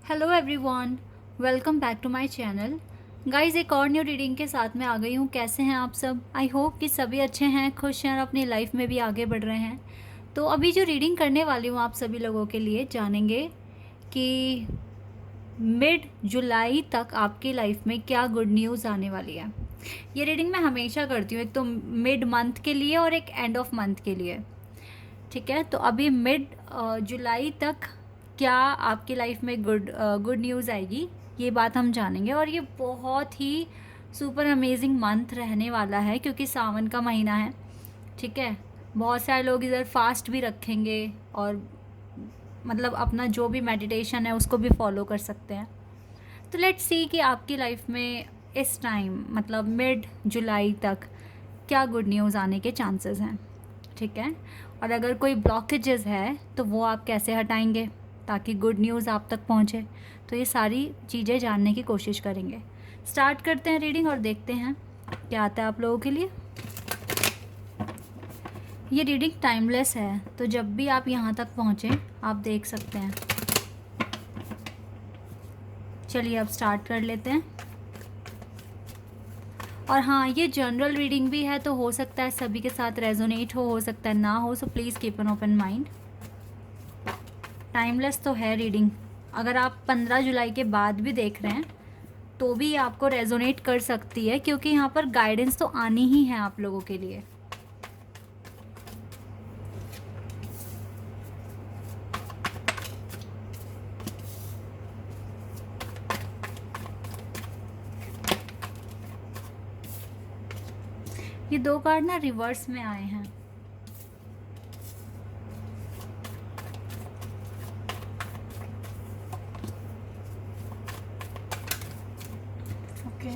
Hello everyone, welcome back to my channel. Guys, एक और new reading के साथ मैं आ गई हूँ। कैसे हैं आप सब? आई होप कि सभी अच्छे हैं, खुश हैं और अपनी लाइफ में भी आगे बढ़ रहे हैं। तो अभी जो रीडिंग करने वाली हूँ आप सभी लोगों के लिए, जानेंगे कि मिड जुलाई तक आपकी लाइफ में क्या गुड न्यूज़ आने वाली है। ये रीडिंग मैं हमेशा करती हूँ, एक तो मिड मंथ के लिए और एक एंड ऑफ मंथ के लिए। ठीक है, तो अभी मिड जुलाई तक क्या आपकी लाइफ में गुड न्यूज़ आएगी, ये बात हम जानेंगे। और ये बहुत ही सुपर अमेजिंग मंथ रहने वाला है क्योंकि सावन का महीना है। ठीक है, बहुत सारे लोग इधर फास्ट भी रखेंगे और मतलब अपना जो भी मेडिटेशन है उसको भी फॉलो कर सकते हैं। तो लेट्स सी कि आपकी लाइफ में इस टाइम मतलब मिड जुलाई तक क्या गुड न्यूज़ आने के चांसेस हैं। ठीक है, और अगर कोई ब्लॉकेजेस है तो वो आप कैसे हटाएंगे ताकि गुड न्यूज़ आप तक पहुंचे। तो ये सारी चीज़ें जानने की कोशिश करेंगे। स्टार्ट करते हैं रीडिंग और देखते हैं क्या आता है आप लोगों के लिए। ये रीडिंग टाइमलेस है, तो जब भी आप यहाँ तक पहुँचें आप देख सकते हैं। चलिए अब स्टार्ट कर लेते हैं। और हाँ, ये जनरल रीडिंग भी है, तो हो सकता है सभी के साथ रेजोनेट हो सकता है ना हो, so please keep an open mind. Timeless तो है रीडिंग, अगर आप 15 जुलाई के बाद भी देख रहे हैं तो भी आपको रेजोनेट कर सकती है क्योंकि यहाँ पर गाइडेंस तो आनी ही है आप लोगों के लिए। ये दो कार्ड ना रिवर्स में आए हैं। ओके,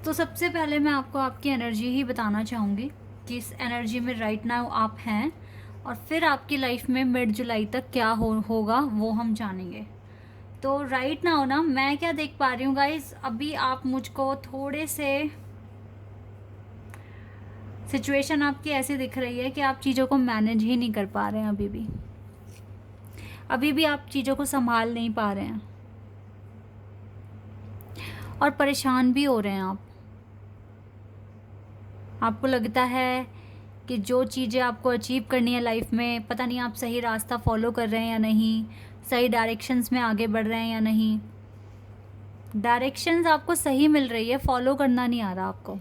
तो सबसे पहले मैं आपको आपकी एनर्जी ही बताना चाहूँगी कि इस एनर्जी में राइट नाउ आप हैं, और फिर आपकी लाइफ में मिड जुलाई तक क्या होगा वो हम जानेंगे। तो राइट नाउ ना मैं क्या देख पा रही हूँ गाइज, अभी आप मुझको थोड़े से सिचुएशन आपकी ऐसी दिख रही है कि आप चीज़ों को मैनेज ही नहीं कर पा रहे हैं। अभी भी आप चीज़ों को संभाल नहीं पा रहे हैं और परेशान भी हो रहे हैं। आपको लगता है कि जो चीज़ें आपको अचीव करनी है लाइफ में, पता नहीं आप सही रास्ता फॉलो कर रहे हैं या नहीं, सही डायरेक्शंस में आगे बढ़ रहे हैं या नहीं। डायरेक्शंस आपको सही मिल रही है, फॉलो करना नहीं आ रहा आपको।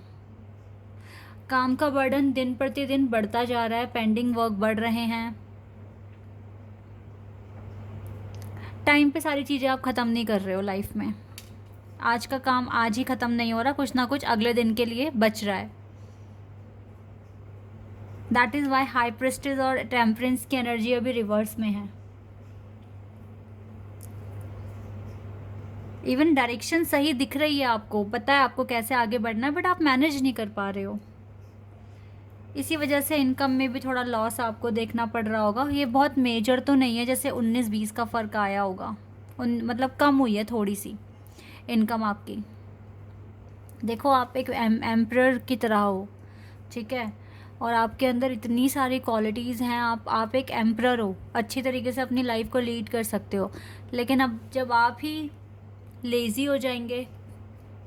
काम का बर्डन दिन प्रतिदिन बढ़ता जा रहा है, पेंडिंग वर्क बढ़ रहे हैं। टाइम पे सारी चीज़ें आप ख़त्म नहीं कर रहे हो लाइफ में। आज का काम आज ही ख़त्म नहीं हो रहा, कुछ ना कुछ अगले दिन के लिए बच रहा है। That is why high prestige और टेम्परेंस की एनर्जी अभी रिवर्स में है। इवन डायरेक्शन सही दिख रही है, आपको पता है आपको कैसे आगे बढ़ना है, बट आप मैनेज नहीं कर पा रहे हो। इसी वजह से इनकम में भी थोड़ा लॉस आपको देखना पड़ रहा होगा। ये बहुत मेजर तो नहीं है, जैसे 19-20 का फ़र्क आया होगा, मतलब कम हुई है थोड़ी सी इनकम आपकी। देखो, आप एक एम्परर की तरह हो, ठीक है, और आपके अंदर इतनी सारी क्वालिटीज़ हैं। आप एक एम्परर हो, अच्छी तरीके से अपनी लाइफ को लीड कर सकते हो। लेकिन अब जब आप ही लेज़ी हो जाएंगे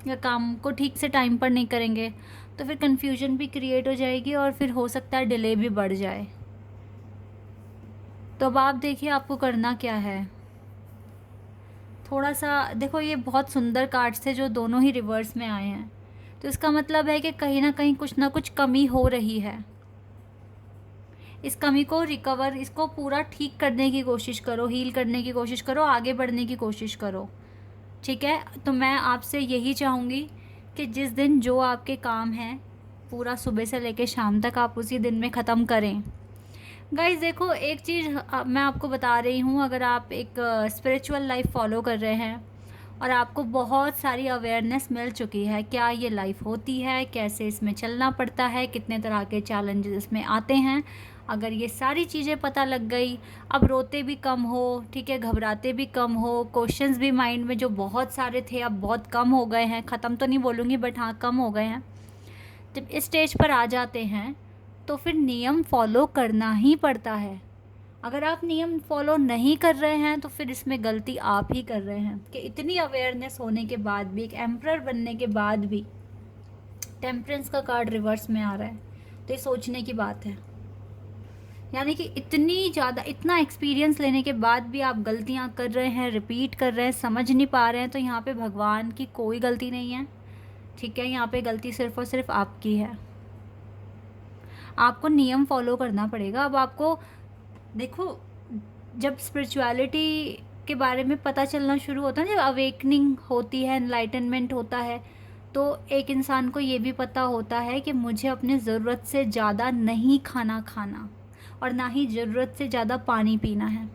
या काम को ठीक से टाइम पर नहीं करेंगे तो फिर कन्फ्यूजन भी क्रिएट हो जाएगी और फिर हो सकता है डिले भी बढ़ जाए। तो अब आप देखिए आपको करना क्या है। थोड़ा सा देखो, ये बहुत सुंदर कार्ड्स थे जो दोनों ही रिवर्स में आए हैं, तो इसका मतलब है कि कहीं ना कुछ कमी हो रही है। इस कमी को रिकवर, इसको पूरा ठीक करने की कोशिश करो, हील करने की कोशिश करो, आगे बढ़ने की कोशिश करो। ठीक है, तो मैं आपसे यही चाहूँगी कि जिस दिन जो आपके काम हैं पूरा सुबह से लेकर शाम तक आप उसी दिन में ख़त्म करें। गाइस देखो, एक चीज़ मैं आपको बता रही हूँ, अगर आप एक स्पिरिचुअल लाइफ फॉलो कर रहे हैं और आपको बहुत सारी अवेयरनेस मिल चुकी है क्या ये लाइफ होती है, कैसे इसमें चलना पड़ता है, कितने तरह के चैलेंजेस इसमें आते हैं, अगर ये सारी चीज़ें पता लग गई, अब रोते भी कम हो, ठीक है, घबराते भी कम हो, क्वेश्चंस भी माइंड में जो बहुत सारे थे अब बहुत कम हो गए हैं, ख़त्म तो नहीं बोलूँगी बट हाँ कम हो गए हैं। जब इस स्टेज पर आ जाते हैं तो फिर नियम फॉलो करना ही पड़ता है। अगर आप नियम फॉलो नहीं कर रहे हैं तो फिर इसमें गलती आप ही कर रहे हैं कि इतनी अवेयरनेस होने के बाद भी, एक एम्परर बनने के बाद भी टेम्परेंस का कार्ड रिवर्स में आ रहा है। तो ये सोचने की बात है, यानी कि इतनी ज़्यादा, इतना एक्सपीरियंस लेने के बाद भी आप गलतियां कर रहे हैं, रिपीट कर रहे हैं, समझ नहीं पा रहे हैं। तो यहाँ पे भगवान की कोई गलती नहीं है, ठीक है। यहाँ पे गलती सिर्फ और सिर्फ आपकी है। आपको नियम फॉलो करना पड़ेगा। अब आपको देखो, जब स्पिरिचुअलिटी के बारे में पता चलना शुरू होता है, जब अवेकनिंग होती है, एनलाइटनमेंट होता है, तो एक इंसान को ये भी पता होता है कि मुझे अपने ज़रूरत से ज़्यादा नहीं खाना और ना ही ज़रूरत से ज़्यादा पानी पीना है।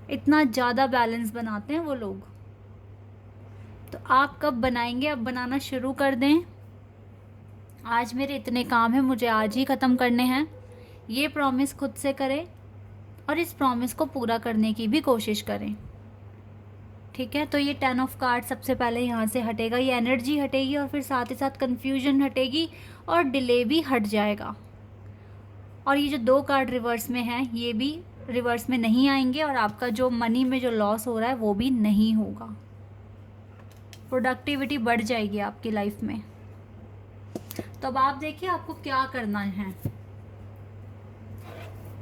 इतना ज़्यादा बैलेंस बनाते हैं वो लोग। तो आप कब बनाएंगे? अब बनाना शुरू कर दें। आज मेरे इतने काम हैं, मुझे आज ही ख़त्म करने हैं, ये प्रॉमिस खुद से करें और इस प्रॉमिस को पूरा करने की भी कोशिश करें, ठीक है। तो ये 10 ऑफ कार्ड सबसे पहले यहाँ से हटेगा, ये एनर्जी हटेगी और फिर साथ ही साथ कन्फ्यूजन हटेगी और डिले भी हट जाएगा। और ये जो 2 कार्ड रिवर्स में हैं ये भी रिवर्स में नहीं आएंगे और आपका जो मनी में जो लॉस हो रहा है वो भी नहीं होगा। प्रोडक्टिविटी बढ़ जाएगी आपकी लाइफ में। तो अब आप देखिए आपको क्या करना है।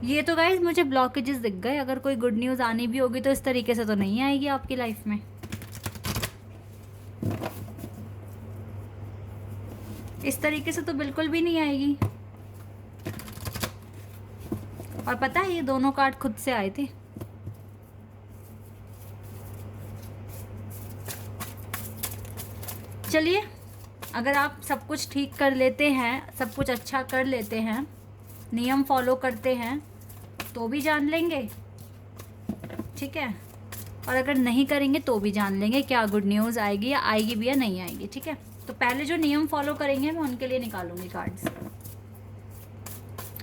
ये तो गाइज मुझे ब्लॉकेजेस दिख गए। अगर कोई गुड न्यूज़ आनी भी होगी तो इस तरीके से तो नहीं आएगी आपकी लाइफ में। इस तरीके से तो बिल्कुल भी नहीं आएगी। और पता है ये दोनों कार्ड खुद से आए थे। चलिए, अगर आप सब कुछ ठीक कर लेते हैं, सब कुछ अच्छा कर लेते हैं, नियम फॉलो करते हैं, तो भी जान लेंगे, ठीक है। और अगर नहीं करेंगे तो भी जान लेंगे क्या गुड न्यूज़ आएगी या आएगी भी या नहीं आएगी, ठीक है। तो पहले जो नियम फॉलो करेंगे मैं उनके लिए निकालूंगी कार्ड्स,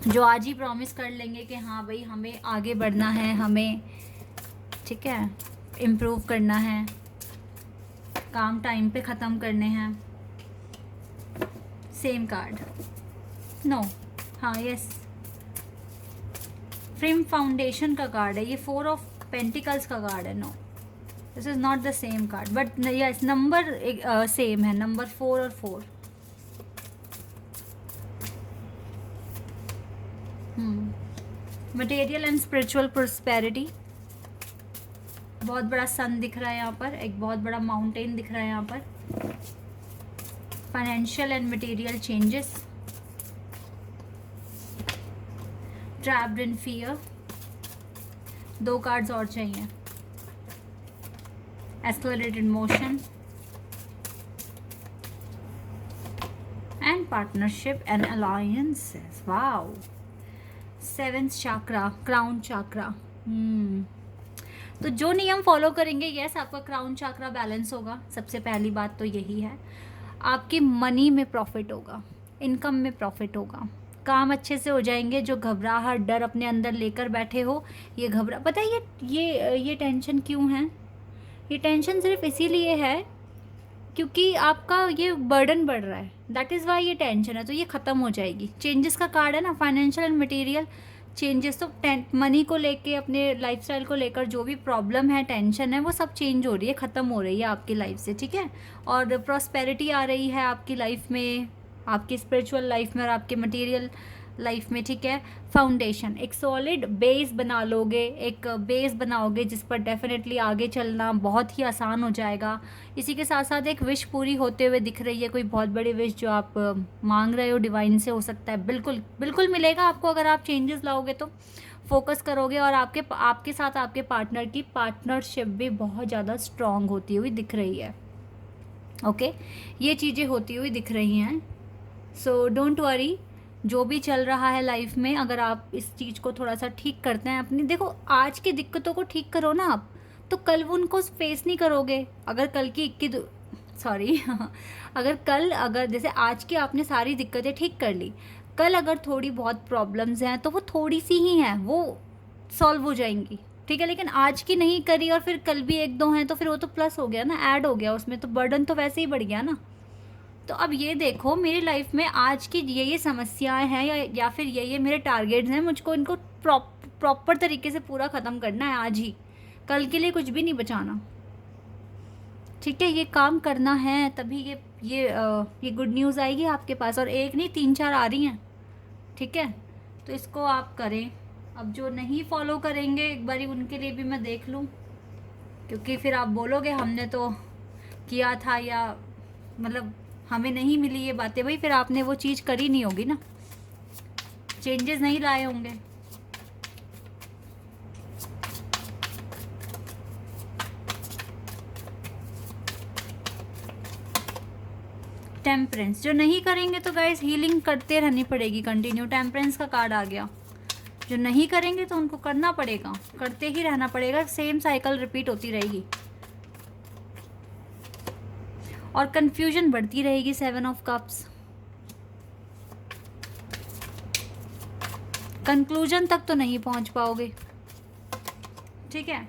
जो आज ही प्रॉमिस कर लेंगे कि हाँ भाई हमें आगे बढ़ना है, हमें, ठीक है, इम्प्रूव करना है, काम टाइम पे ख़त्म करने हैं। सेम कार्ड, नो, हाँ, यस, फ्रेम फाउंडेशन का कार्ड है ये। 4 ऑफ पेंटिकल्स का कार्ड है। No, this is not the same card, but yes number same है, नंबर 4 और 4। मटेरियल एंड स्पिरिचुअल प्रोस्पेरिटी, बहुत बड़ा सन दिख रहा है यहाँ पर, एक बहुत बड़ा माउंटेन दिख रहा है यहाँ पर। Financial and material changes, trapped in fear. 2 cards और चाहिए। Accelerated motion and partnership and alliances. Wow, 7th chakra, crown chakra. तो जो नियम फॉलो करेंगे, यस, आपका क्राउन चाक्रा बैलेंस होगा। सबसे पहली बात तो यही है। आपकी मनी में प्रॉफिट होगा, इनकम में प्रॉफिट होगा, काम अच्छे से हो जाएंगे। जो घबराहट, डर अपने अंदर लेकर बैठे हो, ये पता है ये टेंशन क्यों है? ये टेंशन सिर्फ इसीलिए है क्योंकि आपका ये बर्डन बढ़ रहा है, दैट इज़ वाई ये टेंशन है। तो ये ख़त्म हो जाएगी। चेंजेस का कार्ड है ना, फाइनेंशियल एंड मटेरियल चेंजेस। तो मनी को लेके, अपने लाइफस्टाइल को लेकर जो भी प्रॉब्लम है, टेंशन है, वो सब चेंज हो रही है, ख़त्म हो रही है आपकी लाइफ से, ठीक है। और प्रॉस्पेरिटी आ रही है आपकी लाइफ में, आपकी स्पिरिचुअल लाइफ में और आपके मटेरियल लाइफ में, ठीक है। फाउंडेशन, एक सॉलिड बेस बना लोगे, एक बेस बनाओगे जिस पर डेफिनेटली आगे चलना बहुत ही आसान हो जाएगा। इसी के साथ साथ एक विश पूरी होते हुए दिख रही है, कोई बहुत बड़ी विश जो आप मांग रहे हो, डिवाइन से हो सकता है। बिल्कुल बिल्कुल मिलेगा आपको अगर आप चेंजेस लाओगे तो, फोकस करोगे। और आपके साथ आपके पार्टनर की पार्टनरशिप भी बहुत ज़्यादा स्ट्रॉन्ग होती हुई दिख रही है। ओके, ये चीज़ें होती हुई दिख रही हैं। सो डोंट वरी, जो भी चल रहा है लाइफ में, अगर आप इस चीज़ को थोड़ा सा ठीक करते हैं अपनी, देखो आज की दिक्कतों को ठीक करो ना आप, तो कल वो उनको फेस नहीं करोगे। अगर कल की अगर जैसे आज की आपने सारी दिक्कतें ठीक कर ली, कल अगर थोड़ी बहुत प्रॉब्लम्स हैं तो वो थोड़ी सी ही हैं, वो सॉल्व हो जाएंगी, ठीक है। लेकिन आज की नहीं करी और फिर कल भी 1-2 हैं तो फिर वो तो प्लस हो गया ना, ऐड हो गया उसमें, तो बर्डन तो वैसे ही बढ़ गया ना। तो अब ये देखो मेरी लाइफ में आज की ये समस्याएं हैं या फिर ये मेरे टारगेट्स हैं, मुझको इनको प्रॉपर तरीके से पूरा ख़त्म करना है आज ही, कल के लिए कुछ भी नहीं बचाना। ठीक है, ये काम करना है, तभी ये गुड न्यूज़ आएगी आपके पास। और एक नहीं 3-4 आ रही हैं। ठीक है, तो इसको आप करें। अब जो नहीं फॉलो करेंगे एक बारी उनके लिए भी मैं देख लूँ, क्योंकि फिर आप बोलोगे हमने तो किया था, या मतलब हमें नहीं मिली ये बातें। भाई फिर आपने वो चीज़ करी नहीं होगी ना, चेंजेस नहीं लाए होंगे। टेम्परेंस, जो नहीं करेंगे तो गाइस हीलिंग करते रहनी पड़ेगी कंटिन्यू। टेम्परेंस का कार्ड आ गया। जो नहीं करेंगे तो उनको करना पड़ेगा, करते ही रहना पड़ेगा, सेम साइकिल रिपीट होती रहेगी और कंफ्यूजन बढ़ती रहेगी। 7 ऑफ कप्स, कंक्लूजन तक तो नहीं पहुंच पाओगे। ठीक है,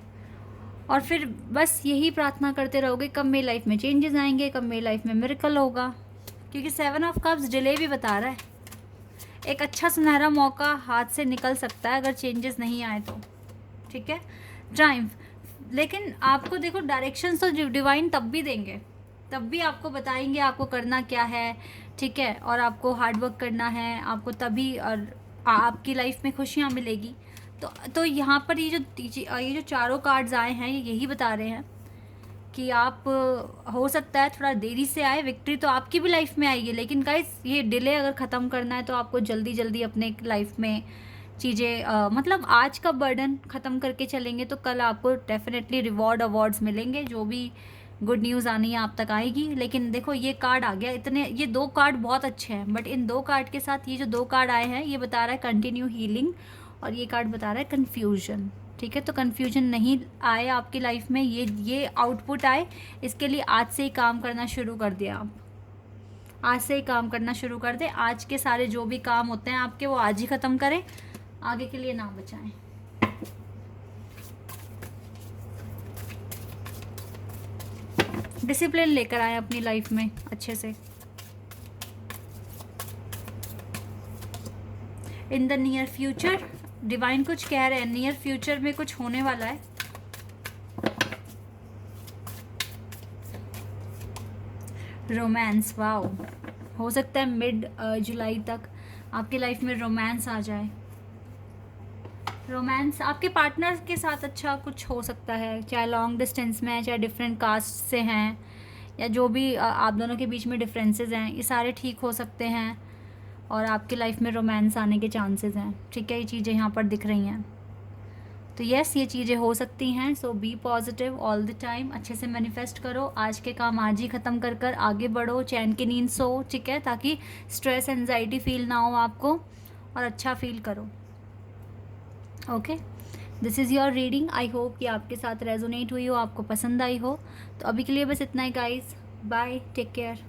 और फिर बस यही प्रार्थना करते रहोगे कब मेरी लाइफ में चेंजेस आएंगे, कब मेरी लाइफ में मिरेकल होगा, क्योंकि 7 ऑफ कप्स डिले भी बता रहा है। एक अच्छा सुनहरा मौका हाथ से निकल सकता है अगर चेंजेस नहीं आए तो। ठीक है, ट्रायम्फ, लेकिन आपको देखो डायरेक्शंस तो डिवाइन तब भी देंगे, तब भी आपको बताएंगे आपको करना क्या है। ठीक है, और आपको हार्डवर्क करना है, आपको तभी और आपकी लाइफ में खुशियाँ मिलेगी। तो यहाँ पर ये जो चारों कार्ड्स आए हैं ये यही बता रहे हैं कि आप हो सकता है थोड़ा देरी से आए, विक्ट्री तो आपकी भी लाइफ में आएगी, लेकिन गाइस ये डिले अगर ख़त्म करना है तो आपको जल्दी जल्दी अपने लाइफ में चीज़ें मतलब आज का बर्डन ख़त्म करके चलेंगे तो कल आपको डेफिनेटली रिवॉर्ड अवार्ड्स मिलेंगे। जो भी गुड न्यूज़ आनी है आप तक आएगी। लेकिन देखो ये कार्ड आ गया, ये 2 कार्ड बहुत अच्छे हैं, बट इन 2 कार्ड के साथ ये जो 2 कार्ड आए हैं ये बता रहा है कंटिन्यू हीलिंग, और ये कार्ड बता रहा है कन्फ्यूजन। ठीक है, तो कन्फ्यूजन नहीं आए आपकी लाइफ में, ये आउटपुट आए, इसके लिए आज से ही काम करना शुरू कर दिया। आप आज से ही काम करना शुरू कर दें। आज के सारे जो भी काम होते हैं आपके वो आज ही ख़त्म करें, आगे के लिए ना बचाएं। डिसिप्लिन लेकर आए अपनी लाइफ में अच्छे से। In the near future, divine कुछ कह रहे हैं, नियर फ्यूचर में कुछ होने वाला है। रोमांस, वाओ, हो सकता है मिड जुलाई तक आपकी लाइफ में रोमांस आ जाए। रोमांस आपके पार्टनर के साथ अच्छा कुछ हो सकता है, चाहे लॉन्ग डिस्टेंस में है, चाहे डिफरेंट कास्ट से हैं, या जो भी आप दोनों के बीच में डिफरेंसेस हैं, ये सारे ठीक हो सकते हैं और आपकी लाइफ में रोमांस आने के चांसेस हैं। ठीक है, ये चीज़ें यहाँ पर दिख रही हैं, तो यस ये चीज़ें हो सकती हैं। So be positive all the time, अच्छे से मैनिफेस्ट करो, आज के काम आज ही ख़त्म कर कर आगे बढ़ो, चैन की नींद सो। ठीक है, ताकि स्ट्रेस एंजाइटी फील ना हो आपको और अच्छा फील करो। Okay, this is your reading. I hope कि आपके साथ रेजोनेट हुई हो, आपको पसंद आई हो। तो अभी के लिए बस इतना ही गाइस, बाय, टेक केयर।